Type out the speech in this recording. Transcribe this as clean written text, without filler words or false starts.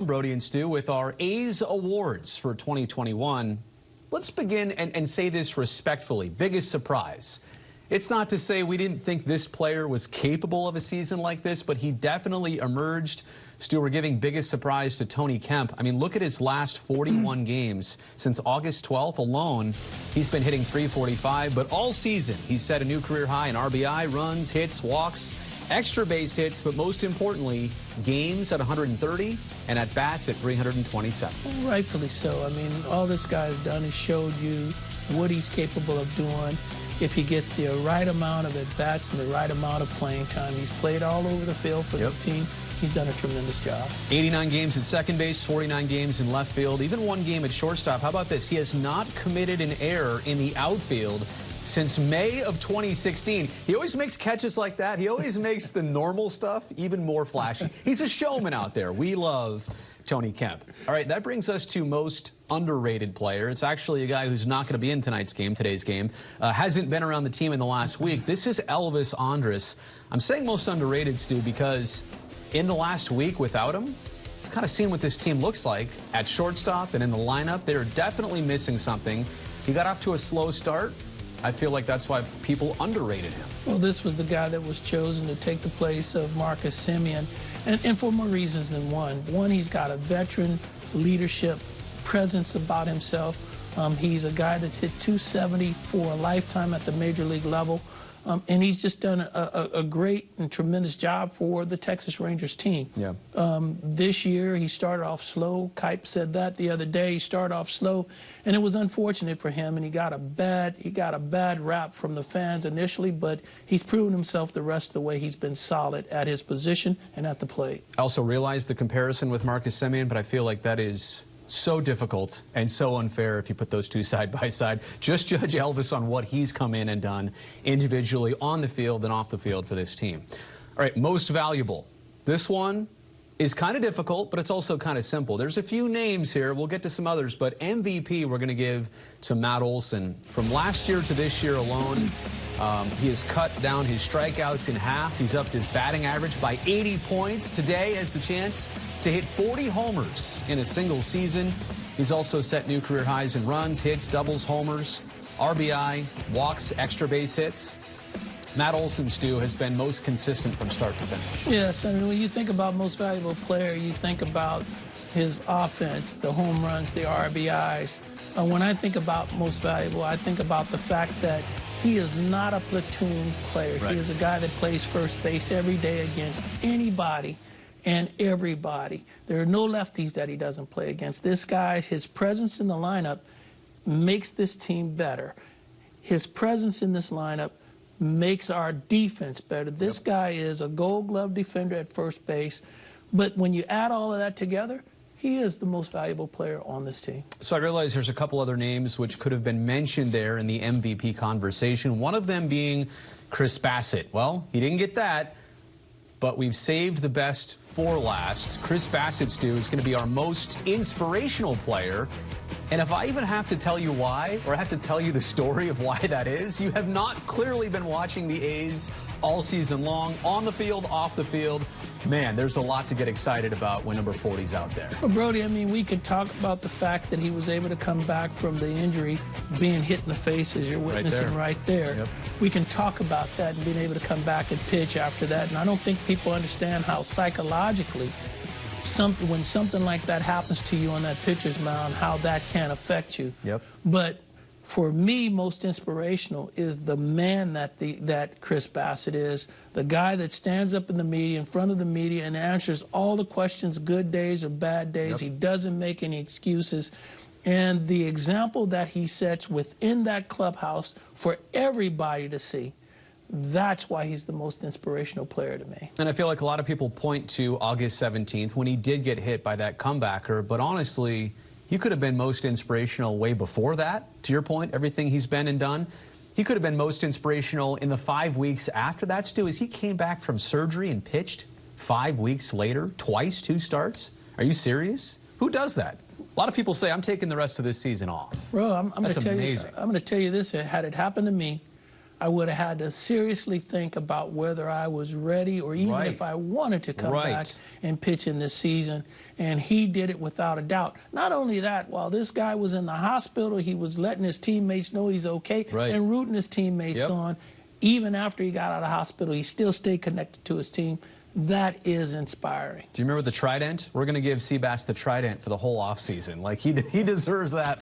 Brody and Stu with our A's Awards for 2021. Let's begin and say this respectfully. Biggest surprise. It's not to say we didn't think this player was capable of a season like this, but he definitely emerged. Stu, we're giving biggest surprise to Tony Kemp. I mean, look at his last 41 games. Since August 12th alone, he's been hitting .345, but all season he's set a new career high in RBI, runs, hits, walks, extra base hits, but most importantly, games at 130 and at bats at 327. Rightfully so. I mean, all this guy's done is showed you what he's capable of doing if he gets the right amount of at-bats and the right amount of playing time. He's played all over the field for this team. He's done a tremendous job. 89 games at second base, 49 games in left field, even one game at shortstop. How about this? He has not committed an error in the outfield since May of 2016. He always makes catches like that. He always makes the normal stuff even more flashy. He's a showman out there. We love Tony Kemp. All right, that brings us to most underrated player. It's actually a guy who's not going to be in today's game. Hasn't been around the team in the last week. This is Elvis Andrus. I'm saying most underrated, Stu, because in the last week without him, kind of seen what this team looks like at shortstop and in the lineup. They're definitely missing something. He got off to a slow start. I feel like that's why people underrated him. Well, this was the guy that was chosen to take the place of Marcus Semien, and for more reasons than one. One, he's got a veteran leadership presence about himself. He's a guy that's hit .270 for a lifetime at the major league level. And he's just done a great and tremendous job for the Texas Rangers team. Yeah. This year, he started off slow. Kemp said that the other day. He started off slow, and it was unfortunate for him. And he got a bad rap from the fans initially, but he's proven himself the rest of the way. He's been solid at his position and at the plate. I also realized the comparison with Marcus Semien, but I feel like that is so difficult and so unfair if you put those two side by side. Just judge Elvis on what he's come in and done individually on the field and off the field for this team. All right, most valuable. This one is kind of difficult, but it's also kind of simple. There's a few names here. We'll get to some others, but MVP we're going to give to Matt Olson. From last year to this year alone, he has cut down his strikeouts in half. He's upped his batting average by 80 points. Today has the chance to hit 40 homers in a single season. He's also set new career highs in runs, hits, doubles, homers, RBI, walks, extra base hits. Matt Olson, Stu, has been most consistent from start to finish. Yes, I mean, when you think about most valuable player, you think about his offense, the home runs, the RBIs. When I think about most valuable, I think about the fact that he is not a platoon player. Right. He is a guy that plays first base every day against anybody and everybody. There are no lefties that he doesn't play against. This guy, his presence in the lineup makes this team better. His presence in this lineup makes our defense better. This guy is a Gold Glove defender at first base, but when you add all of that together, he is the most valuable player on this team. So I realize there's a couple other names which could have been mentioned there in the MVP conversation, one of them being Chris Bassitt. Well, he didn't get that, but we've saved the best for last. Chris Bassitt, Stu, is going to be our most inspirational player. And if I even have to tell you why, or I have to tell you the story of why that is, you have not clearly been watching the A's all season long, on the field, off the field. Man, there's a lot to get excited about when number 40's out there. Well, Brody, I mean, we could talk about the fact that he was able to come back from the injury, being hit in the face, as you're witnessing right there. Yep. We can talk about that and being able to come back and pitch after that. And I don't think people understand how psychologically when something like that happens to you on that pitcher's mound, how that can affect you. Yep. But for me, most inspirational is the man that Chris Bassitt is, the guy that stands up in the media, in front of the media, and answers all the questions, good days or bad days. Yep. He doesn't make any excuses. And the example that he sets within that clubhouse for everybody to see, that's why he's the most inspirational player to me. And I feel like a lot of people point to August 17th when he did get hit by that comebacker, but honestly, he could have been most inspirational way before that. To your point, everything he's been and done. He could have been most inspirational in the 5 weeks after that, Stu, as he came back from surgery and pitched 5 weeks later, twice, 2 starts. Are you serious? Who does that? A lot of people say, I'm taking the rest of this season off. Bro, I'm going to tell you this. Had it happened to me, I would have had to seriously think about whether I was ready or even if I wanted to come back and pitch in this season. And he did it without a doubt. Not only that, while this guy was in the hospital, he was letting his teammates know he's okay and rooting his teammates on. Even after he got out of the hospital, he still stayed connected to his team. That is inspiring. Do you remember the trident? We're going to give Seabass the trident for the whole offseason. Like, he deserves that.